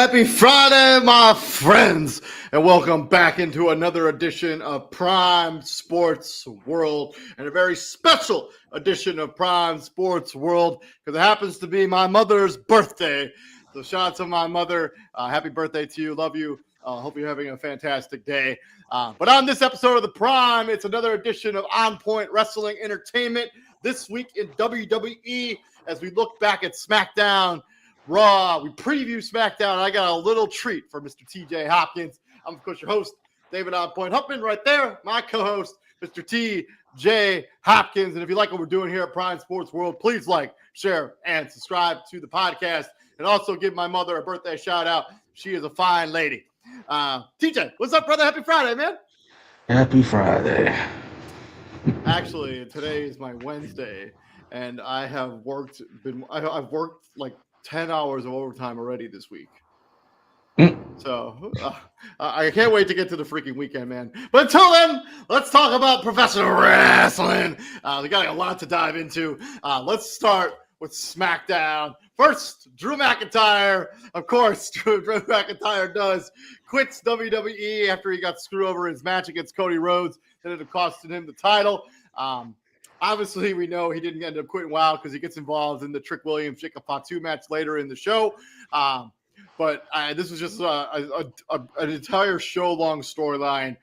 Happy Friday, my friends, and welcome back into another edition of Prime Sports World, and a very special edition of Prime Sports World because it happens to be my mother's birthday. So shout out to my mother. Happy birthday to you. Love you. Hope you're having a fantastic day. But on this episode of the Prime, it's another edition of On Point Wrestling Entertainment. This week in WWE, as we look back at SmackDown, Raw, we preview SmackDown, and I got a little treat for Mr. TJ Hopkins. I'm, of course, your host, David On Point Huffman, right there, my co-host, Mr. TJ Hopkins. And if you like what we're doing here at Prime Sports World, please like, share, and subscribe to the podcast. And also give my mother a birthday shout-out. She is a fine lady. TJ, what's up, brother? Happy Friday, man. Happy Friday. Actually, today is my Wednesday, and I have worked. I've worked like 10 hours of overtime already this week. So I can't wait to get to the freaking weekend, man. But until then, let's talk about professional wrestling. We got a lot to dive into. Let's start with SmackDown. First, Drew McIntyre. Of course, Drew McIntyre quits WWE after he got screwed over in his match against Cody Rhodes. That ended up costing him the title. Obviously, we know he didn't end up quitting WoW because he gets involved in the Trick Williams Jacob Fatu match later in the show. But this was just an entire show-long storyline.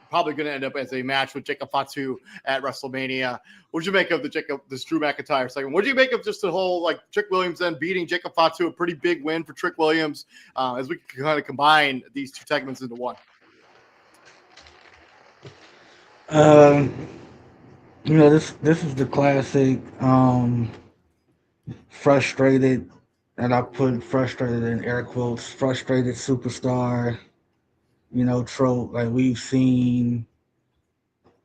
Probably going to end up as a match with Jacob Fatu at WrestleMania. What did you make of this Drew McIntyre segment? What did you make of just the whole Trick Williams then beating Jacob Fatu, a pretty big win for Trick Williams, as we kind of combine these two segments into one? This is the classic frustrated, and I put frustrated in air quotes, frustrated superstar, trope. Like we've seen,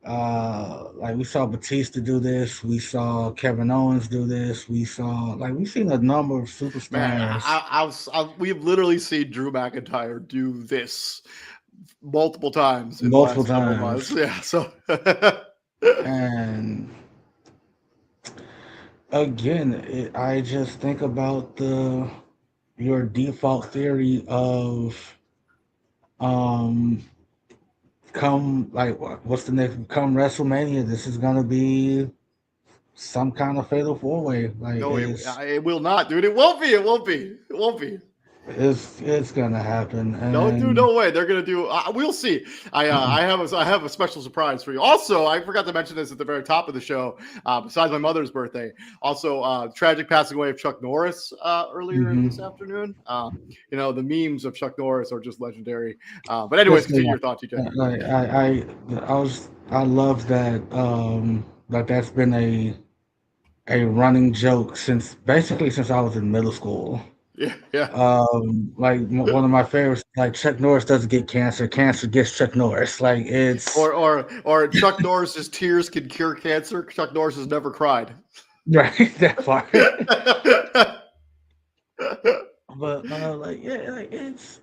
we saw Batista do this, we saw Kevin Owens do this, we've seen a number of superstars. Man, we've literally seen Drew McIntyre do this multiple times. Yeah. So, and again, I just think about your default theory of come WrestleMania, this is gonna be some kind of fatal four-way. No, it will not, dude. It won't be. It's gonna happen. No way. They're gonna do. We'll see. I have a special surprise for you. Also, I forgot to mention this at the very top of the show. Besides my mother's birthday, also tragic passing away of Chuck Norris earlier this afternoon. The memes of Chuck Norris are just legendary. But anyways, continue your thoughts, TJ. I love that. That's been a running joke since I was in middle school. Yeah. One of my favorites, Chuck Norris doesn't get cancer gets Chuck Norris. It's or Chuck Norris's tears can cure cancer. Chuck Norris has never cried. Right, that part. But it's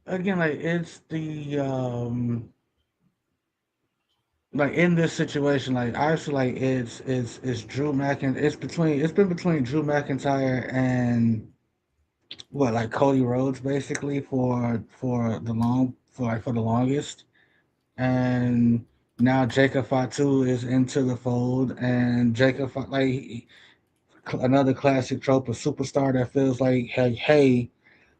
again, it's the in this situation, I feel like it's Drew McIntyre. It's been between Drew McIntyre and Cody Rhodes basically for the longest, and now Jacob Fatu is into the fold, and Jacob another classic trope of superstar that feels like hey,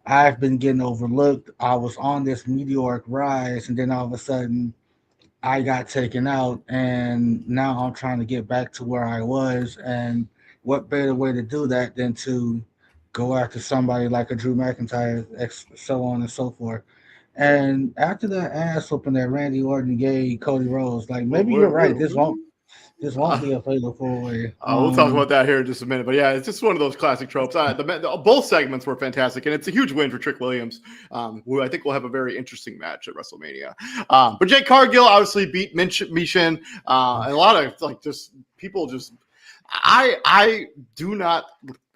I've been getting overlooked. I was on this meteoric rise, and then all of a sudden I got taken out, and now I'm trying to get back to where I was. And what better way to do that than to go after somebody like a Drew McIntyre, so on and so forth. And after that ass whooping that Randy Orton gave Cody Rhodes, maybe you're right. This won't This won't be a fatal four way. We'll talk about that here in just a minute, but yeah, it's just one of those classic tropes. Both segments were fantastic, and it's a huge win for Trick Williams, who I think will have a very interesting match at WrestleMania. But Jade Cargill obviously beat Michin, and a lot of like just people just. I do not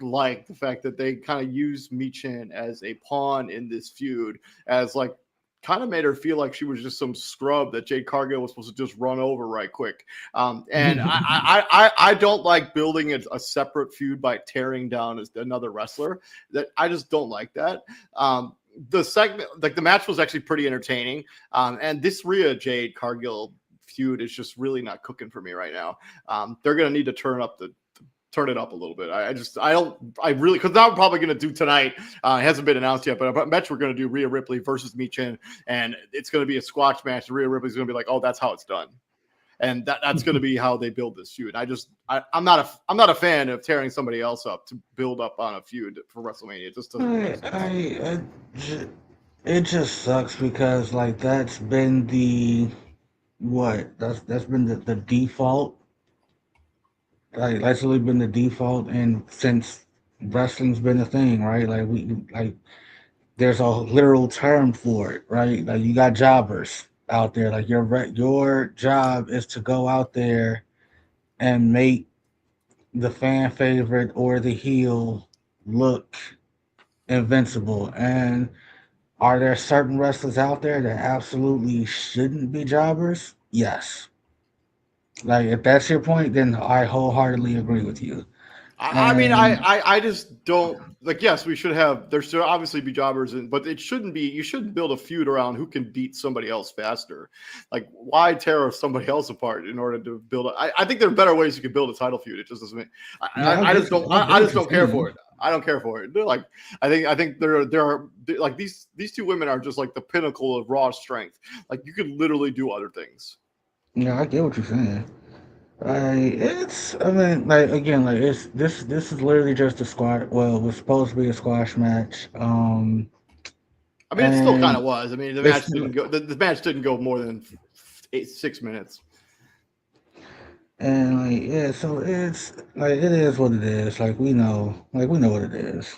like the fact that they kind of use Michin as a pawn in this feud, as like kind of made her feel like she was just some scrub that Jade Cargill was supposed to just run over right quick. And I don't like building a separate feud by tearing down another wrestler. That I just don't like that. The segment, like the match, was actually pretty entertaining. And this Rhea Jade Cargill feud is just really not cooking for me right now. They're gonna need to turn it up a little bit. I really, because now we're probably going to do tonight. It hasn't been announced yet, but I bet we're going to do Rhea Ripley versus Michin, and it's going to be a squash match. Rhea Ripley's going to be like, "Oh, that's how it's done," and that's going to be how they build this feud. I'm not a fan of tearing somebody else up to build up on a feud for WrestleMania. It just doesn't make sense. It just sucks because like that's been that's been the default. Like that's really been the default, and since wrestling's been a thing, right? Like there's a literal term for it, right? Like you got jobbers out there. Like your job is to go out there and make the fan favorite or the heel look invincible. And are there certain wrestlers out there that absolutely shouldn't be jobbers? Yes. Like if that's your point, then I wholeheartedly agree with you. I mean, And I just don't like. Yes, we should have. There should obviously be jobbers, but it shouldn't be. You shouldn't build a feud around who can beat somebody else faster. Like, why tear somebody else apart in order to build? I think there are better ways you can build a title feud. It just doesn't. no, I just don't. I just don't care for saying. it. I don't care for it. They're like, I think there are like these two women are just like the pinnacle of raw strength. Like you could literally do other things. Yeah, I get what you're saying. I mean, like again, like this is literally just a squash. Well, it was supposed to be a squash match. I mean, it still kind of And was. I mean, the match it's didn't go. The match didn't go more than 6 minutes. and like yeah, so it's like it is what it is. Like we know what it is.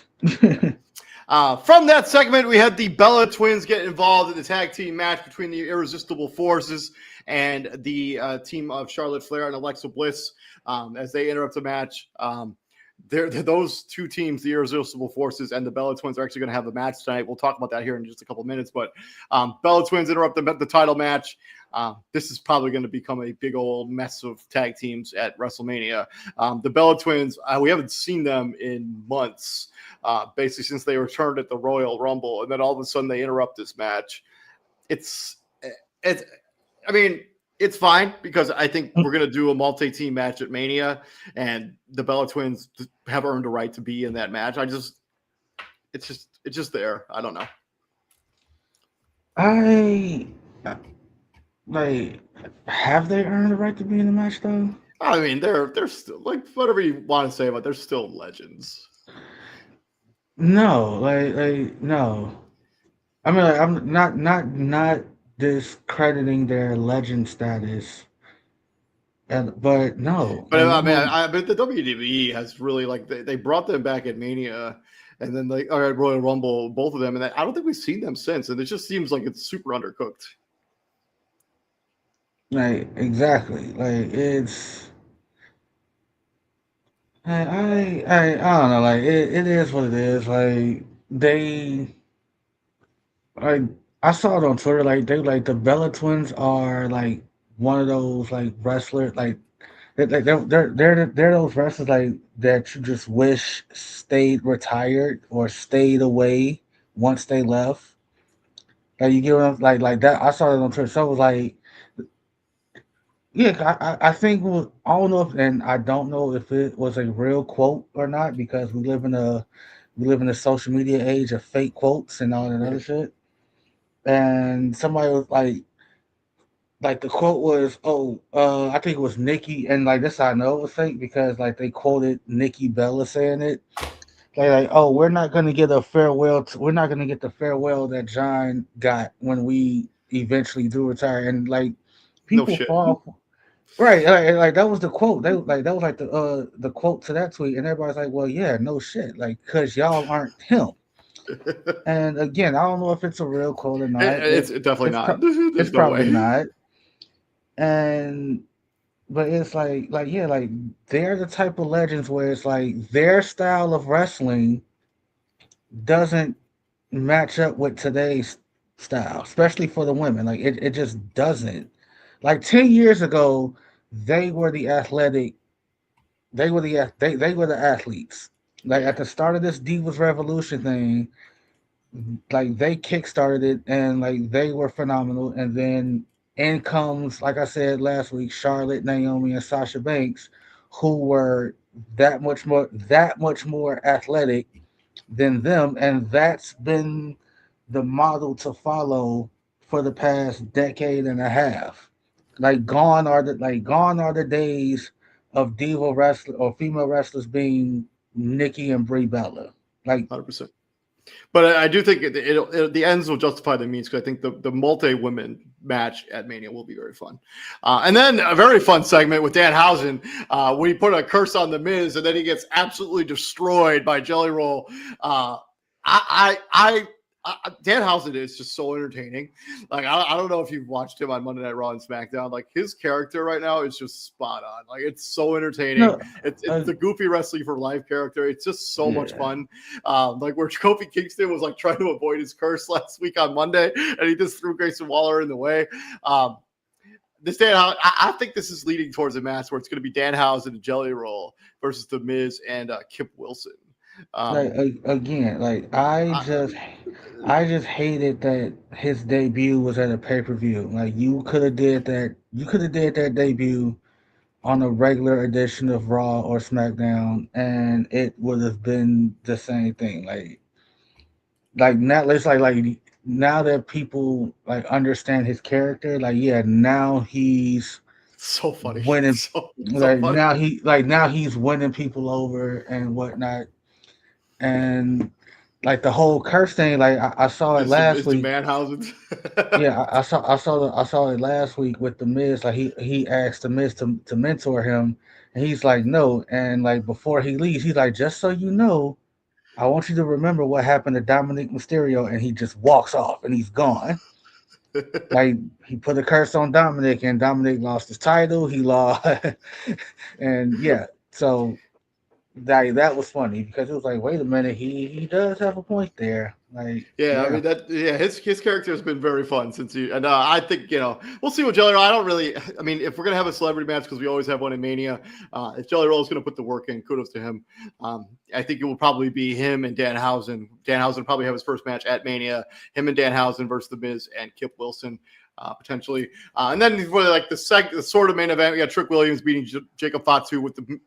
From that segment, we had the Bella Twins get involved in the tag team match between the Irresistible Forces and the team of Charlotte Flair and Alexa Bliss as they interrupt the match. Those two teams, the Irresistible Forces and the Bella Twins, are actually going to have a match tonight. We'll talk about that here in just a couple minutes. But Bella Twins interrupt the title match. This is probably going to become a big old mess of tag teams at WrestleMania. The Bella Twins, we haven't seen them in months, basically since they returned at the Royal Rumble, and then all of a sudden they interrupt this match. It's I mean, it's fine because I think we're going to do a multi-team match at Mania, and the Bella Twins have earned a right to be in that match. It's just there. I don't know. I like have they earned the right to be in the match though? I mean, they're still like whatever you want to say, but they're still legends. No, no. I mean, like, I'm not discrediting their legend status, but no, But like I no mean, one. but the WWE has really like they brought them back at Mania, and then like or at Royal Rumble, both of them, and I don't think we've seen them since. And it just seems like it's super undercooked. Like exactly, like it's. I don't know. Like it is what it is. Like they like I saw it on Twitter. Like they like the Bella Twins are like one of those like wrestlers like they're those wrestlers like that you just wish stayed retired or stayed away once they left. Like you get what I'm like that. I saw it on Twitter. So it was like yeah, I think I don't know if, and I don't know if it was a real quote or not because we live in a social media age of fake quotes and all that other shit. And somebody was like the quote was, "Oh, I think it was Nikki," and like this I know it was fake because like they quoted Nikki Bella saying it. Like, "Oh, we're not gonna get a farewell. We're not gonna get the farewell that John got when we eventually do retire." And like No people shit. fall. Right, like that was the quote. They like that was like the quote to that tweet, and everybody's like, "Well, yeah, no shit, like because y'all aren't him." And again, I don't know if it's a real quote or not. It's definitely It's not. it's There's no probably way. not. And but it's like yeah, like they're the type of legends where it's like their style of wrestling doesn't match up with today's style, especially for the women. Like it just doesn't. Like 10 years ago, they were the athletic. They were the athletes. Like Yeah, at the start of this Divas Revolution thing, like they kickstarted it and like they were phenomenal. And then in comes, like I said last week, Charlotte, Naomi, and Sasha Banks, who were that much more athletic than them, and that's been the model to follow for the past decade and a half. Gone are the days of diva wrestler or female wrestlers being Nikki and Brie Bella. Like 100%. But I do think the ends will justify the means because I think the multi women match at Mania will be very fun. And then a very fun segment with Danhausen where he put a curse on the Miz and then he gets absolutely destroyed by Jelly Roll. I, I, Danhausen is just so entertaining. Like I don't know if you've watched him on Monday Night Raw and SmackDown. Like his character right now is just spot on. Like it's so entertaining. no, It's the goofy wrestling for life character. It's just so much yeah, fun. Like where Kofi Kingston was like trying to avoid his curse last week on Monday, and he just threw Grayson Waller in the way. This I think this is leading towards a match where it's going to be Danhausen and Jelly Roll versus The Miz and Kip Wilson. like Um, again, like I, I just hated that his debut was at a pay per view. Like you could have did that. You could have did that debut on a regular edition of Raw or SmackDown, and it would have been the same thing. Like now, it's like now that people like understand his character, like yeah, now he's so funny, winning. so funny. Now he's winning people over and whatnot, and like the whole curse thing. Like I saw it last Is the week. Manhausen? Yeah, I saw it last week with the Miz. Like he asked the Miz to mentor him, and he's like no. And like before he leaves, he's like, just so you know, I want you to remember what happened to Dominic Mysterio, and he just walks off and he's gone. Like he put a curse on Dominic, and Dominic lost his title. He lost, and yeah, so that was funny because it was like, wait a minute, he does have a point there. Like Yeah, I yeah, mean that. Yeah, his character has been very fun since he. And I think we'll see what Jelly Roll. I don't really. I mean, if we're gonna have a celebrity match because we always have one in Mania, if Jelly Roll is gonna put the work in, kudos to him. I think it will probably be him and Danhausen. Danhausen will probably have his first match at Mania. Him and Danhausen versus The Miz and Kip Wilson. Potentially, and then for like the sort of main event, we got Trick Williams beating Jacob Fatu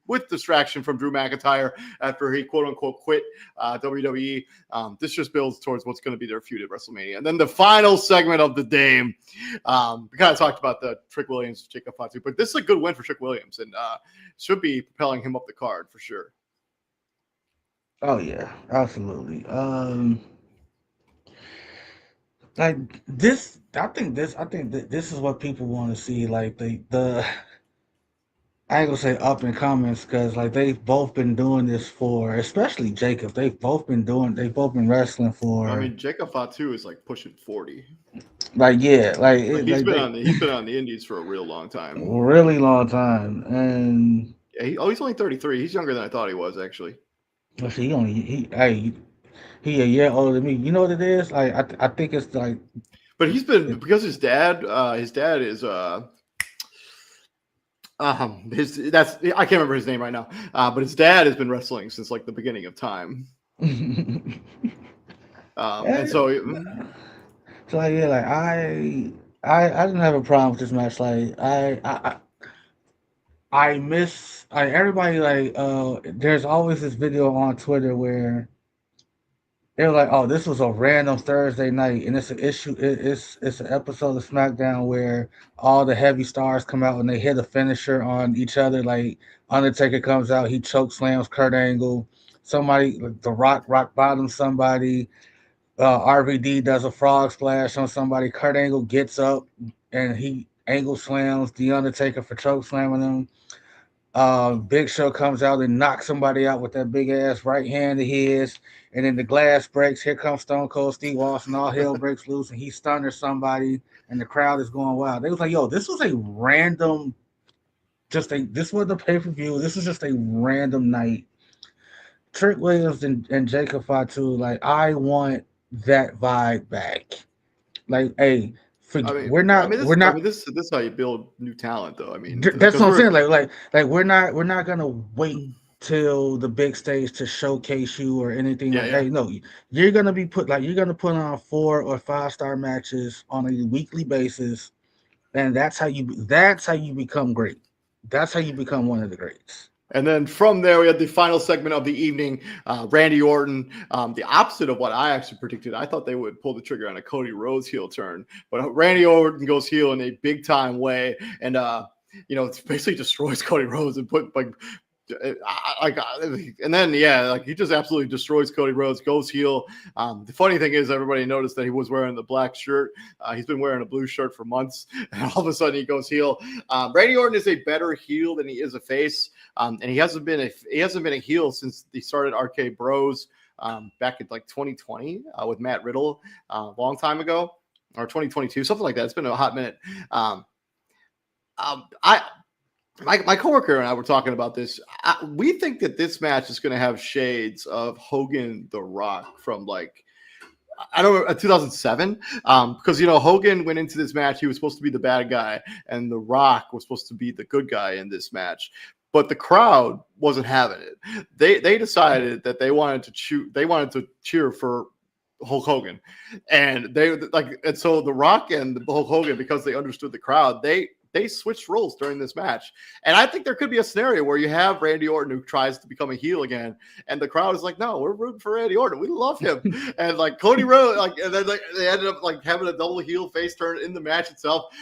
with distraction from Drew McIntyre after he quote unquote quit WWE. This just builds towards what's going to be their feud at WrestleMania. And then the final segment of the day, we kind of talked about the Trick Williams, Jacob Fatu, but this is a good win for Trick Williams and should be propelling him up the card for sure. oh yeah, absolutely. Like this, I think that this is what people want to see. Like the I ain't gonna say up and comings because like they've both been doing this for, especially Jacob. They've both been wrestling I for mean, Jacob Fatu is like pushing 40. like yeah, Like like they he's been on the Indies for a real long time. really long time. And Yeah, he's only 33. He's younger than I thought he was actually. let's see, he a year older than me. You know what it is? Like I think it's like But he's been it, because his dad is his that's I can't remember his name right now. But his dad has been wrestling since like the beginning of time. And eh, so so like yeah, like I didn't have a problem with this match. Like I miss I everybody like there's always this video on Twitter where they're like, oh, this was a random Thursday night, and it's an issue. It's an episode of SmackDown where all the heavy stars come out and they hit a finisher on each other. Like Undertaker comes out, he choke slams Kurt Angle. Somebody, like The Rock bottom somebody. RVD does a frog splash on somebody. Kurt Angle gets up and angle slams The Undertaker for choke slamming him. Big Show comes out and knocks somebody out with that big ass right hand of his, and then the glass breaks. Here comes Stone Cold Steve Austin. All hell breaks loose, and he stunners somebody, and the crowd is going wild. They was like, "Yo, this was a random, this was the pay per view. This was just a random night." Trick Williams and Jacob Fatu, like, I want that vibe back. Like, hey, we're not this is how you build new talent, though. I mean, That's because what I'm we're saying. Like we're not gonna wait till the big stage to showcase you or anything yeah, like. yeah. Hey, no, you're gonna be you're gonna put on 4 or 5 star matches on a weekly basis, and that's how you become great. That's how you become one of the greats. And then from there, we had the final segment of the evening. Randy Orton, the opposite of what I actually predicted. I thought they would pull the trigger on a Cody Rhodes heel turn, but Randy Orton goes heel in a big time way, and it's basically destroys Cody Rhodes and put and then like he just absolutely destroys Cody Rhodes, goes heel. The funny thing is, everybody noticed that he was wearing the black shirt. He's been wearing a blue shirt for months, and all of a sudden he goes heel. Randy Orton is a better heel than he is a face, and he hasn't been a heel since he started RK Bros back in like 2020 with Matt Riddle a long time ago, or 2022, something like that. It's been a hot minute. I My coworker and I were talking about this. We think that this match is going to have shades of Hogan The Rock from like, I don't know, 2007. Because, Hogan went into this match. He was supposed to be the bad guy, and The Rock was supposed to be the good guy in this match. But the crowd wasn't having it. They decided that they wanted to cheer for Hulk Hogan, and so The Rock and the Hulk Hogan, because they understood the crowd, they switched roles during this match. And I think there could be a scenario where you have Randy Orton who tries to become a heel again, and the crowd is like, no, we're rooting for Randy Orton. We love him. And like Cody Rhodes, and then they ended up like having a double heel face turn in the match itself.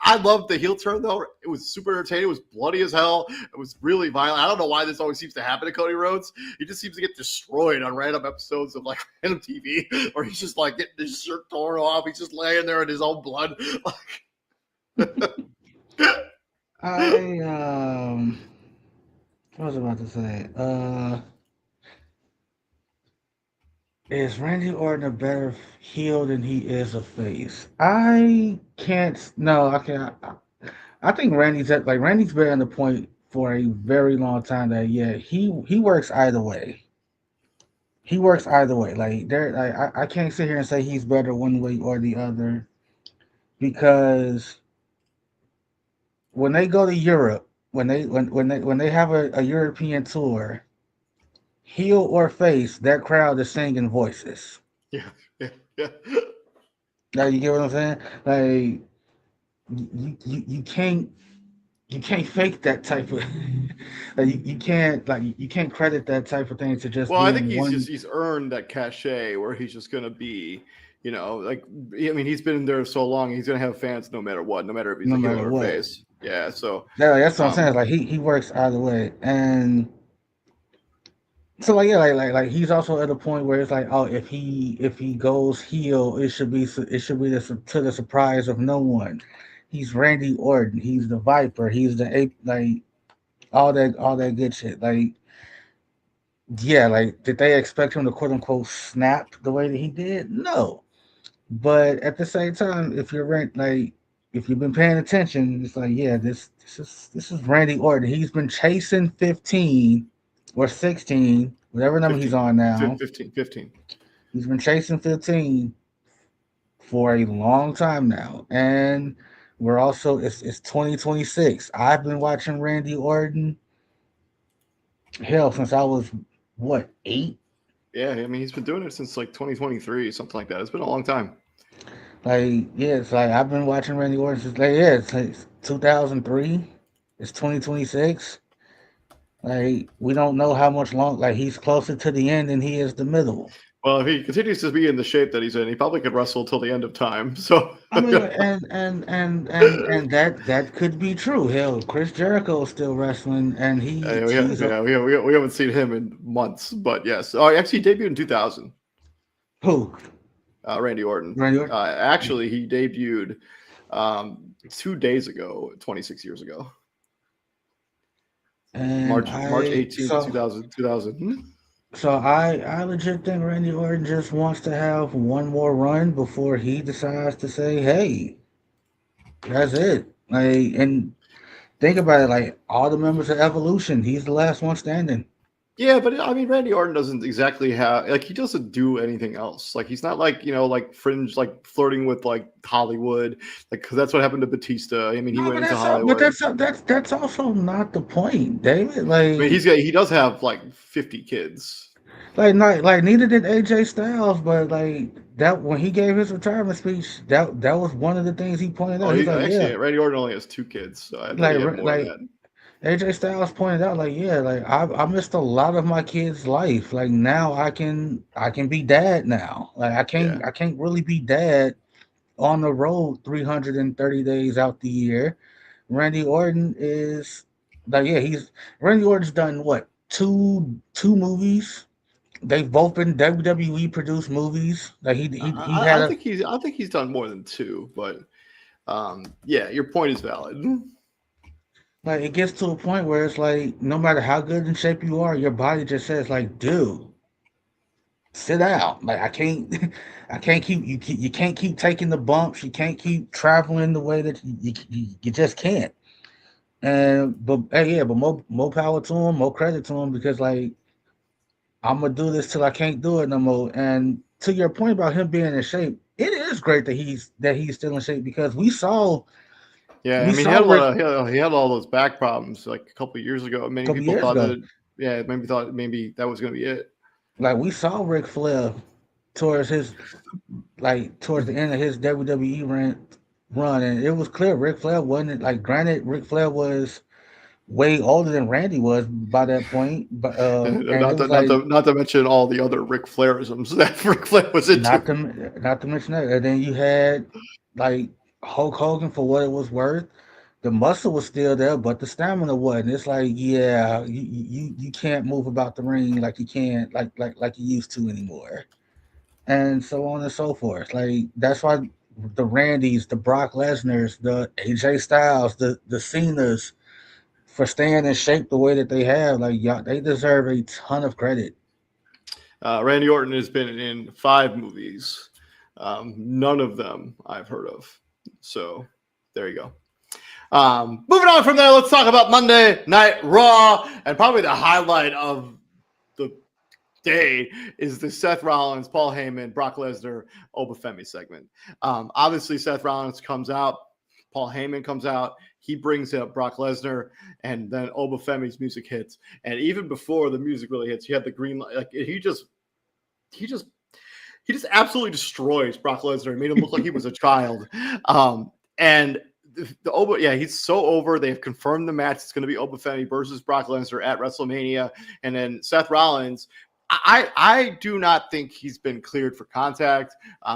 I loved the heel turn, though. It was super entertaining. It was bloody as hell. It was really violent. I don't know why this always seems to happen to Cody Rhodes. He just seems to get destroyed on random episodes of like random TV, or he's just like getting his shirt torn off. He's just laying there in his own blood. What was I about to say? Is Randy Orton a better heel than he is a face? I can't. No, I can't. I think Randy's been on the point for a very long time that he works either way. He works either way. Like I can't sit here and say he's better one way or the other because when they go to Europe, when they have a European tour, heel or face, that crowd is singing voices. Yeah, yeah, yeah. Now you get what I'm saying? Like you can't fake that type of like you can't credit that type of thing to just Well, I think being one he's earned that cachet where he's just going to be, like, I mean, he's been there so long, he's going to have fans no matter what, no matter if he's no a heel matter or a what. face. Yeah. So, Yeah, that's what I'm saying. um, Like he works either way, and so like he's also at a point where it's like, oh, if he goes heel, it should be to the surprise of no one. He's Randy Orton. He's the Viper. He's the ape. Like all that good shit. Like yeah, like did they expect him to quote unquote snap the way that he did? No, but at the same time, if you've been paying attention, it's like yeah, this is Randy Orton. He's been chasing 15 or 16, whatever number he's 15, on now. 15. He's been chasing 15 for a long time now, and it's 2026. I've been watching Randy Orton hell since I was what 8. Yeah. I mean, he's been doing it since like 2023, something like that. It's been a long time. Like yeah, it's like I've been watching Randy Orton since it's 2003. It's 2026. Like we don't know how much long. Like he's closer to the end than he is the middle. Well, if he continues to be in the shape that he's in, he probably could wrestle till the end of time. So, I mean, and that could be true. Hell, Chris Jericho is still wrestling, and we haven't seen him in months, but yes. Oh, actually, he debuted in 2000. who Randy Orton. Randy Orton. Actually, he debuted 2 days ago, 26 years ago, And March I 18th, so 2000. so I legit think Randy Orton just wants to have one more run before he decides to say, "Hey, that's it." Like, and think about it, like all the members of Evolution, he's the last one standing. Yeah, but I mean, Randy Orton doesn't exactly have like he doesn't do anything else. Like he's not like like fringe, like flirting with like Hollywood, like because that's what happened to Batista. I mean, he No, went but into Hollywood. that's also not the point, David. I mean, he does have like 50 kids. Like neither did AJ Styles, but like that when he gave his retirement speech, that was one of the things he pointed Oh, out. He's he like, yeah, actually Randy Orton only has 2 kids, so I thought he like had more than like that. AJ Styles pointed out, like, yeah, like I missed a lot of my kids' life. Like now I can be dad now. Like Yeah. I can't really be dad on the road 330 days out the year. Randy Orton is like, yeah, he's Randy Orton's done what, two movies. They've both been WWE produced movies. Like he had a I think he's done more than two, but yeah, your point is valid. like it gets to a point where it's like no matter how good in shape you are, your body just says like, dude, sit down. Like I can't I can't you can't keep taking the bumps. You can't keep traveling the way that you just can't. And but hey, yeah, but more power to him, more credit to him because like I'm gonna do this till I can't do it no more. And to your point about him being in shape, it is great that he's still in shape because Yeah, I we mean, saw Rick he had all those back problems like a couple of years ago. a Many couple people years thought ago. that, yeah, maybe thought maybe that was going to be it. Like we saw Ric Flair towards his towards the end of his WWE run, and it was clear Ric Flair wasn't like. Granted, Ric Flair was way older than Randy was by that point, but and it was like Not to mention all the other Ric Flairisms that Ric Flair was not into. to not to mention that. And then you had like Hulk Hogan for what it was worth. The muscle was still there, but the stamina wasn't. It's like, yeah, you can't move about the ring like you can like you used to anymore, and so on and so forth. Like that's why the Randys, the Brock Lesnar's, the AJ Styles, the Cena's for staying in shape the way that they have. Like y'all, they deserve a ton of credit. Randy Orton has been in 5 movies. None of them I've heard of. So there you go. Moving on from there, let's talk about Monday Night Raw, and probably the highlight of the day is the Seth Rollins, Paul Heyman, Brock Lesnar, Obafemi segment. Obviously, Seth Rollins comes out, Paul Heyman comes out, he brings up Brock Lesnar, and then Obafemi's music hits. And even before the music really hits, you had the green light. Like he just absolutely destroys Brock Lesnar. He made him look like he was a child. And yeah, he's so over. They've confirmed the match. It's going to be Obafemi versus Brock Lesnar at WrestleMania. And then Seth Rollins, I do not think he's been cleared for contact,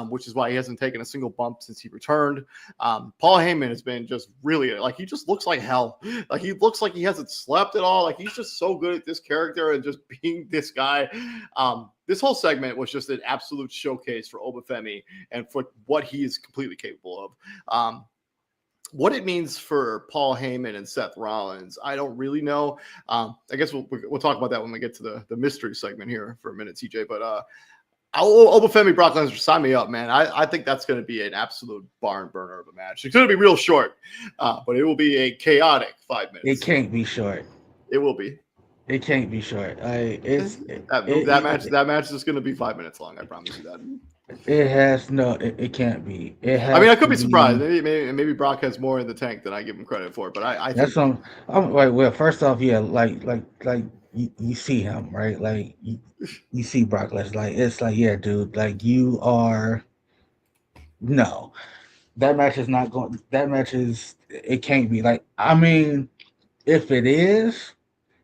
which is why he hasn't taken a single bump since he returned. Paul Heyman has been just really like he just looks like hell. Like he looks like he hasn't slept at all. Like he's just so good at this character and just being this guy. This whole segment was just an absolute showcase for Obafemi and for what he is completely capable of. What it means for Paul Heyman and Seth Rollins, I don't really know. I guess we'll talk about that when we get to the mystery segment here for a minute, TJ. But Obafemi, Brock Lesnar, sign me up, man. I think that's going to be an absolute barn burner of a match. It's going to be real short, but it will be a chaotic 5 minutes. It can't be short. It will be. It can't be short. That match is going to be 5 minutes long. I promise you that. It has no. It can't be. It I mean, has I could to be surprised. be. Maybe Brock has more in the tank than I give him credit for. But I think That's I'm like. Well, first off, yeah, like you see him right. Like you see Brock Lesnar. Like it's like, yeah, dude. Like you are. No, that match is not going. That match is. It can't be. Like I mean, if it is,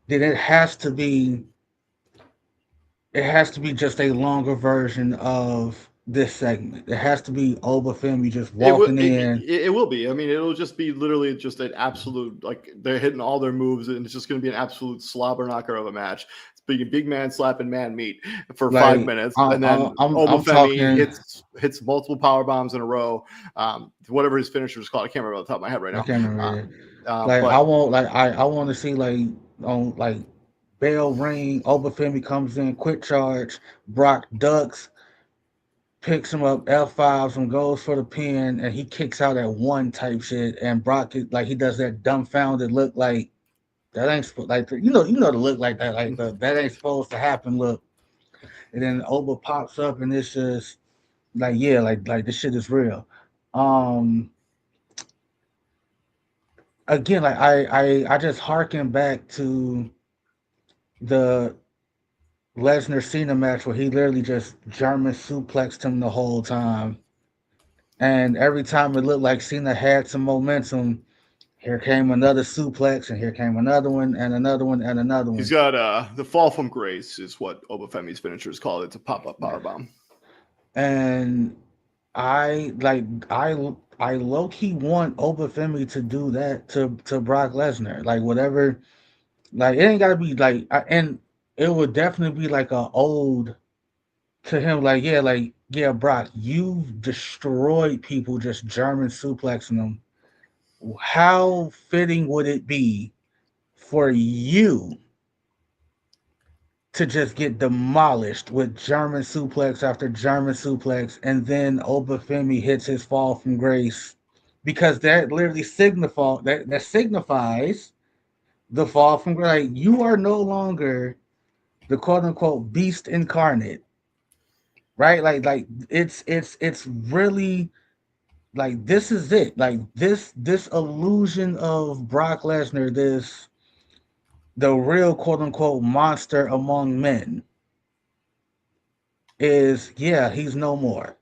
then it has to be. It has to be just a longer version of this segment. It has to be Obafemi just walking in. it will be. I mean, it'll just be literally just an absolute like they're hitting all their moves, and it's just going to be an absolute slobber knocker of a match. being a big man slapping man meat for 5 Like minutes, and then I'm Obafemi talking. hits multiple power bombs in a row. Whatever his finisher was called, I can't remember off the top of my head right I now. can't Uh, remember it. Like I but want like I want to see like on like bell ring, Obafemi comes in, quick charge, Brock ducks, picks him up, F5s and goes for the pin, and he kicks out at one type shit, and Brock like he does that dumbfounded look like that ain't like the look like that that ain't supposed to happen look, and then Oba pops up and it's just like yeah like this shit is real. Um, again like I just harken back to the Lesnar Cena match where he literally just German suplexed him the whole time. And every time it looked like Cena had some momentum, here came another suplex, and here came another one, and another one, and another he's one. got the fall from grace is what Obafemi's finisher is called. It's a pop up power bomb. And I like I low key want Obafemi to do that to Brock Lesnar. Like whatever, like it ain't gotta be and it would definitely be like a ode to him. Like yeah, Brock, you've destroyed people just German suplexing them. How fitting would it be for you to just get demolished with German suplex after German suplex, and then Obafemi hits his fall from grace because that literally that signifies the fall from grace. Like, you are no longer the quote unquote beast incarnate, right? Like it's really like this is it. Like this illusion of Brock Lesnar, this the real quote unquote monster among men is yeah, he's no more.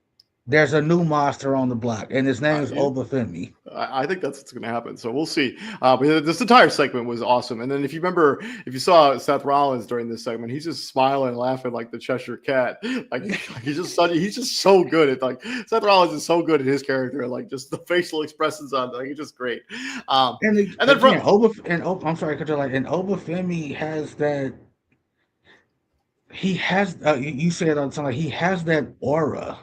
There's a new monster on the block, and his name's Yeah, Obafemi. I think that's what's going to happen. So we'll see. But this entire segment was awesome. And then if you remember, if you saw Seth Rollins during this segment, he's just smiling and laughing like the Cheshire Cat. Like he's just so good at like Seth Rollins is so good at his character. Like just the facial expressions on like he's just great. And And then from again, I'm sorry, because like, and Obafemi has that. He has you say it all the time. Like he has that aura.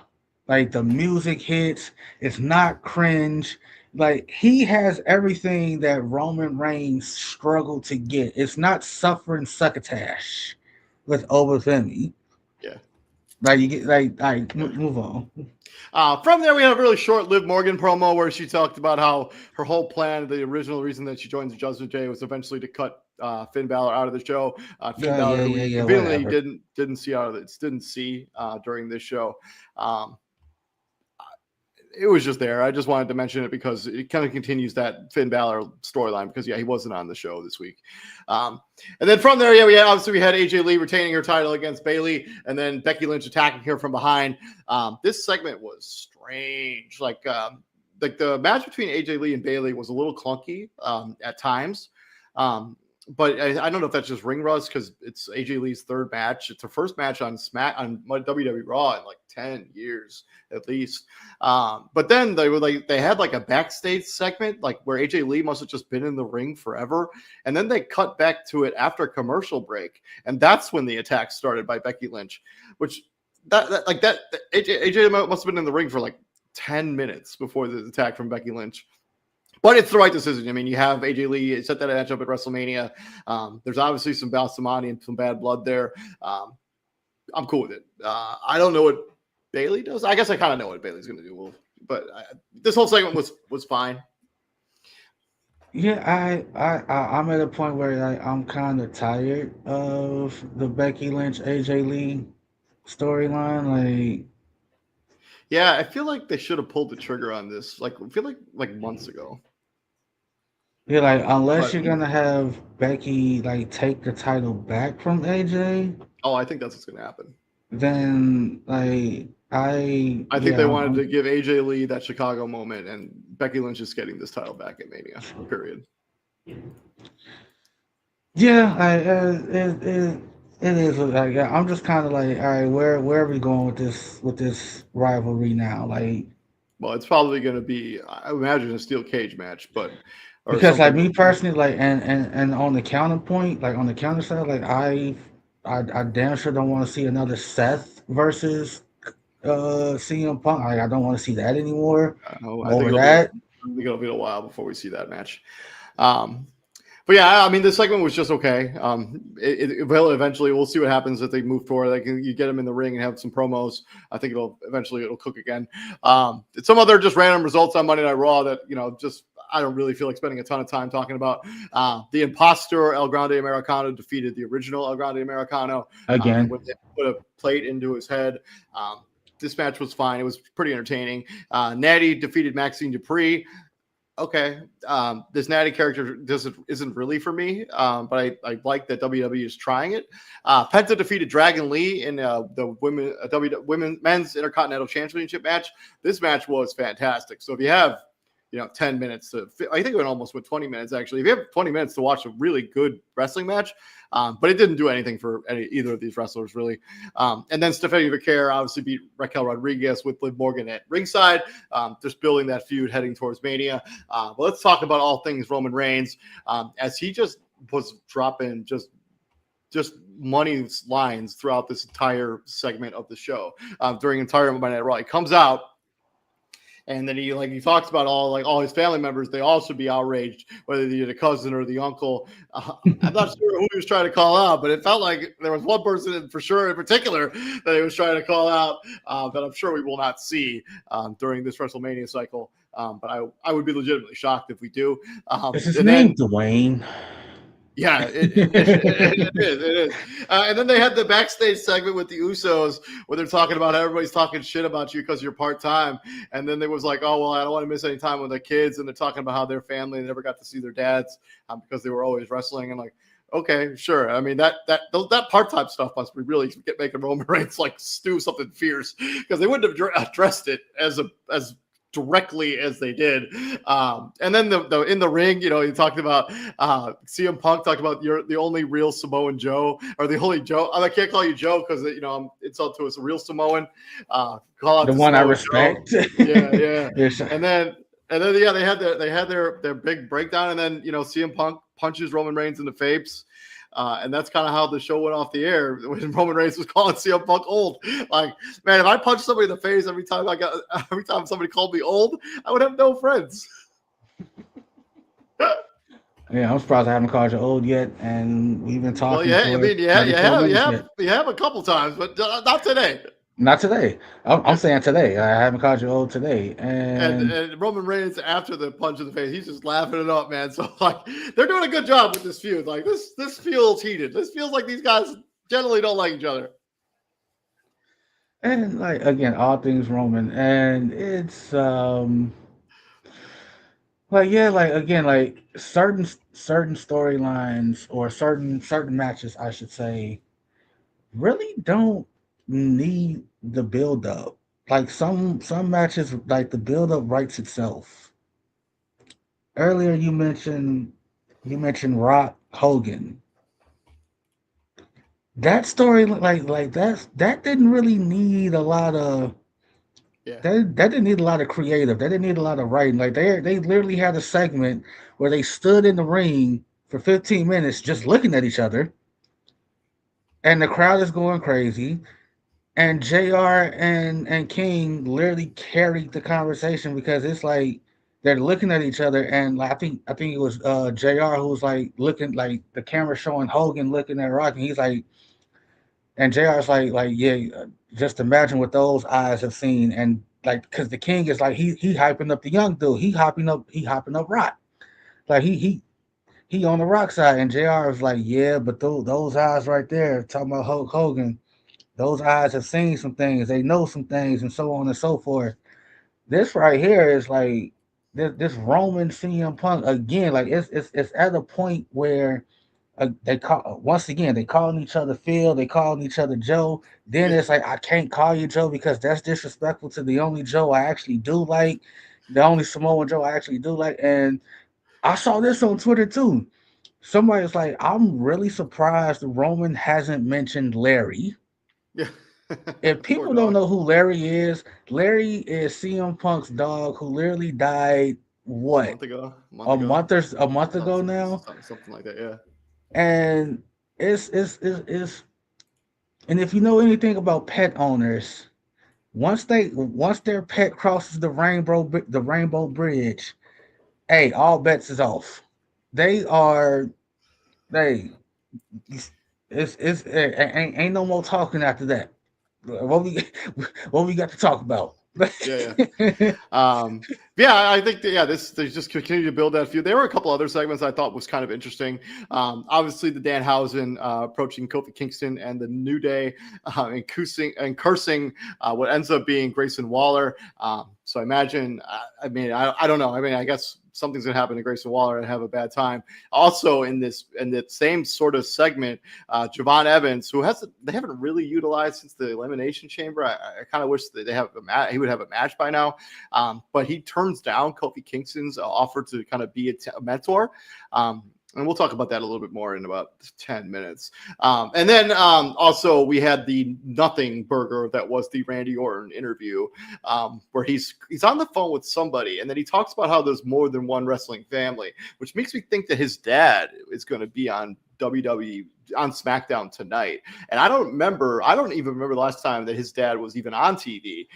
Like the music hits, it's not cringe. Like he has everything that Roman Reigns struggled to get. It's not suffering succotash with Obafemi. yeah. Like you get like Yeah. move on. From there, we had a really short-lived Morgan promo where she talked about how her whole plan, the original reason that she joined the Judgment Day, was eventually to cut Finn Balor out of the show. Finn Yeah, Balor, yeah, who yeah, we yeah. conveniently Whatever. didn't see during this show. Um, it was just there. I just wanted to mention it because it kind of continues that Finn Balor storyline because yeah, he wasn't on the show this week. And then from there, yeah, we had AJ Lee retaining her title against Bayley, and then Becky Lynch attacking her from behind. This segment was strange. Like the match between AJ Lee and Bayley was a little clunky at times. But I don't know if that's just ring rust because it's AJ Lee's third match. It's her first match on WWE Raw in like 10 years at least. But then they had like a backstage segment like where AJ Lee must have just been in the ring forever, and then they cut back to it after a commercial break, and that's when the attack started by Becky Lynch, which AJ must have been in the ring for like 10 minutes before the attack from Becky Lynch. But it's the right decision. I mean, you have AJ Lee set that match up at WrestleMania. There's obviously some Balsamani and some bad blood there. I'm cool with it. I don't know what Bayley does. I guess I kind of know what Bayley's going to do. But this whole segment was fine. Yeah, I'm at a point where I'm kind of tired of the Becky Lynch AJ Lee storyline. Like, Yeah, I feel like they should have pulled the trigger on this. Like, I feel like months ago. yeah, like unless But you're gonna have Becky like take the title back from AJ, I think that's what's going to happen. then like I think yeah, they wanted to give AJ Lee that Chicago moment, and Becky Lynch is getting this title back at Mania. Period. yeah, it is like I'm just kind of like, all right, where are we going with this rivalry now? Like, Well, it's probably going to be, I imagine, a steel cage match, or because like something. me personally, like and on the counterpoint, like on the counter side, like I damn sure don't want to see another Seth versus CM Punk. I don't want to see that anymore. I'm I think over it'll be that. I think it'll be a while before we see that match. Um, but yeah, I mean, the segment was just okay. It will eventually. We'll see what happens if they move forward. Like you get them in the ring and have some promos. I think it'll cook again. Some other just random results on Monday Night Raw that just I don't really feel like spending a ton of time talking about. The imposter El Grande Americano defeated the original El Grande Americano Again. when they put a plate into his head. This match was fine. It was pretty entertaining. Natty defeated Maxine Dupree. Okay, this Natty character isn't really for me, but I like that WWE is trying it. Penta defeated Dragon Lee in the men's Intercontinental Championship match. This match was fantastic. So if you have 10 minutes I think it almost went 20 minutes actually. If you have 20 minutes to watch a really good wrestling match, but it didn't do anything for either of these wrestlers really. And then Stephanie Vaquer obviously beat Raquel Rodriguez with Liv Morgan at ringside, just building that feud heading towards Mania. But let's talk about all things Roman Reigns, as he just was dropping just money lines throughout this entire segment of the show. During entire Monday Night Raw, he comes out. And then he talks about all his family members. They all should be outraged, whether they're the cousin or the uncle. I'm not sure who he was trying to call out, but it felt like there was one person for sure, in particular, that he was trying to call out that I'm sure we will not see during this WrestleMania cycle. But I would be legitimately shocked if we do. Is his And name then Dwayne? yeah, it is. It is. And then they had the backstage segment with the Usos where they're talking about how everybody's talking shit about you because you're part time. And then they was like, oh, well, I don't want to miss any time with the kids. And they're talking about how their family never got to see their dads because they were always wrestling. And like, okay, sure. I mean, that part time stuff must be really making Roman Reigns like stew something fierce because they wouldn't have addressed it as directly as they did. And then the in the ring, he talked about CM Punk talked about you're the only real Samoan Joe, or the only Joe. I can't call you Joe because I'm insult to us, a real Samoan. Call out The to one I Samoan respect. Joe. Yeah. Yes. And then yeah, they had their big breakdown, and then CM Punk punches Roman Reigns in the face. And that's kind of how the show went off the air when Roman Reigns was calling CM Punk old. Like, man, if I punched somebody in the face every time somebody called me old, I would have no friends. Yeah, I'm surprised I haven't called you old yet, and we've been Well, talking yeah, I for mean, yeah, 34 minutes yet. you have a couple times, but not today. Not today. I'm saying today. I haven't called you old today, and And Roman Reigns, after the punch in the face, he's just laughing it up, man. So like, they're doing a good job with this feud. Like this feels heated. This feels like these guys generally don't like each other. like again, all things Roman, and it's like yeah, like again, like certain storylines or certain matches, I should say, really don't need the build up. Like some matches, like the build up writes itself. Earlier, you mentioned Rock Hogan. That story, that didn't really need a lot of Yeah. that didn't need a lot of creative. That didn't need a lot of writing. Like they literally had a segment where they stood in the ring for 15 minutes just looking at each other, and the crowd is going crazy. And Jr. and King literally carried the conversation because it's like they're looking at each other, and like I think it was Jr. who was like looking, like the camera showing Hogan looking at Rock, and he's like, and Jr.'s like yeah, just imagine what those eyes have seen, and like because the King is like he hyping up the young dude, he hopping up Rock, like he on the Rock side, and Jr. is like yeah, but those eyes right there talking about Hulk Hogan, those eyes have seen some things, they know some things, and so on and so forth. This right here is like this Roman CM Punk again. Like it's at a point where they call once again they calling each other Phil, they calling each other Joe. Then it's like I can't call you Joe because that's disrespectful to the only Joe I actually do like, the only Samoan Joe I actually do like. And I saw this on Twitter too. Somebody's like, I'm really surprised Roman hasn't mentioned Larry. Yeah. If Poor people don't dog. know who Larry is CM Punk's dog who literally died A what month ago. A month a ago. month ago now, Something like that. Yeah. and it's And if you know anything about pet owners, once their pet crosses the rainbow bridge, hey, all bets is off. They are they ain't no more talking after that. What we what we got to talk about? Yeah, yeah. Yeah, I think that, yeah, this they just continue to build that feud. There were a couple other segments I thought was kind of interesting. Obviously, the Danhausen approaching Kofi Kingston and the New Day and cursing what ends up being Grayson Waller. So I imagine, I don't know. I mean, I guess something's gonna happen to Grayson Waller and have a bad time. Also, in that same sort of segment, Javon Evans, they haven't really utilized since the Elimination Chamber. I kind of wish that he would have a match by now. But he turns down Kofi Kingston's offer to kind of be a mentor. And we'll talk about that a little bit more in about 10 minutes. And then also we had the nothing burger that was the Randy Orton interview, where he's on the phone with somebody, and then he talks about how there's more than one wrestling family, which makes me think that his dad is going to be on WWE on SmackDown tonight. And I don't even remember the last time that his dad was even on TV,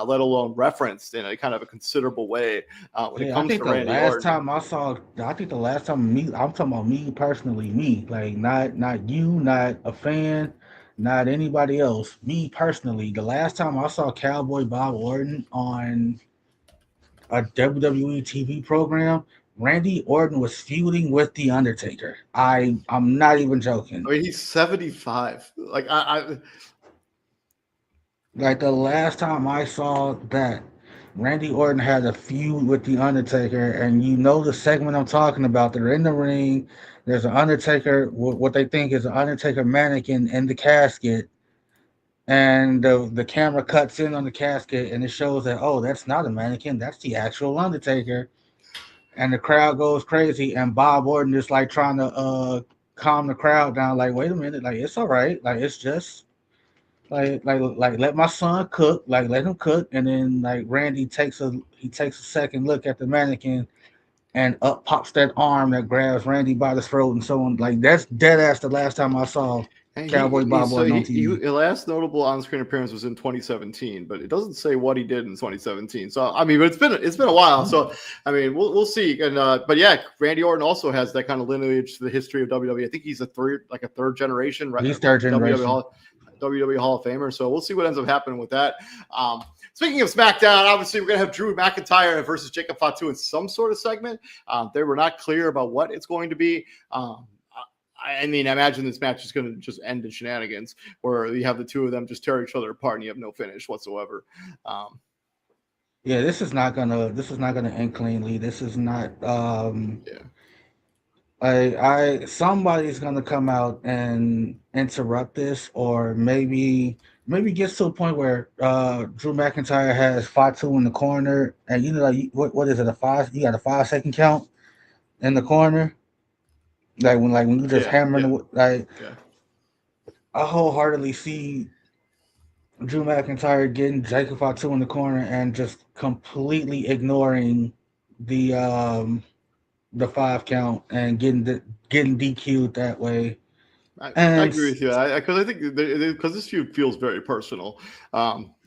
let alone referenced in a kind of a considerable way when it Yeah, I comes think to the Randy last Orton. time I saw, I think the last time me, I'm talking about me personally, me, like not you, not a fan, not anybody else. Me personally, the last time I saw Cowboy Bob Orton on a WWE TV program, Randy Orton was feuding with The Undertaker. I'm not even joking. I mean, he's 75. Like I Like the last time I saw that, Randy Orton had a feud with the Undertaker, and you know the segment I'm talking about. They're in the ring. There's an Undertaker, what they think is an Undertaker mannequin in the casket, and the camera cuts in on the casket, and it shows that, oh, that's not a mannequin, that's the actual Undertaker, and the crowd goes crazy, and Bob Orton is like trying to calm the crowd down, like, wait a minute, like it's all right, like it's just like let my son cook, like let him cook, and then like Randy takes a second look at the mannequin, and up pops that arm that grabs Randy by the throat and so on. Like that's dead ass the last time I saw And Cowboy Bob so Orton on TV. his last notable on-screen appearance was in 2017, but it doesn't say what he did in 2017. So I mean, but it's been a while. So I mean, we'll see. And but yeah, Randy Orton also has that kind of lineage to the history of WWE. I think he's a third generation He's third WWE generation. WWE Hall of Famer. So we'll see what ends up happening with that. Speaking of SmackDown, obviously we're gonna have Drew McIntyre versus Jacob Fatu in some sort of segment. They were not clear about what it's going to be. I mean, I imagine this match is going to just end in shenanigans, where you have the two of them just tear each other apart, and you have no finish whatsoever. Um, Yeah, this is not gonna end cleanly. This is not. yeah, I somebody's gonna come out and interrupt this, or maybe gets to a point where Drew McIntyre has Fatu in the corner, and you know like what is it, a five? You got a 5 second count in the corner, like when you just yeah, hammering yeah, like yeah. I wholeheartedly see Drew McIntyre getting Jacob Fatu in the corner and just completely ignoring the um the 5 count and getting DQ'd that way. I And agree with you. Because I think because this feud feels very personal,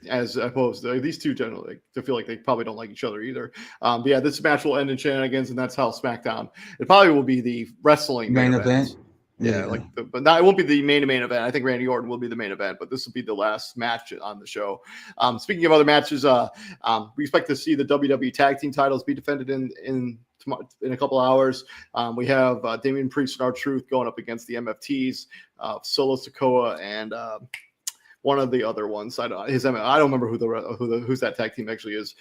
as opposed to these two generally, they feel like they probably don't like each other either. But yeah, this match will end in shenanigans, and that's how SmackDown. It probably will be the wrestling main main event. event, Yeah, yeah. but not, it won't be the main event. I think Randy Orton will be the main event, but this will be the last match on the show. Speaking of other matches, we expect to see the WWE Tag Team titles be defended in a couple hours. We have Damian Priest and R-Truth going up against the MFTs, Solo Sikoa, and one of the other ones. I don't remember who's that tag team actually is.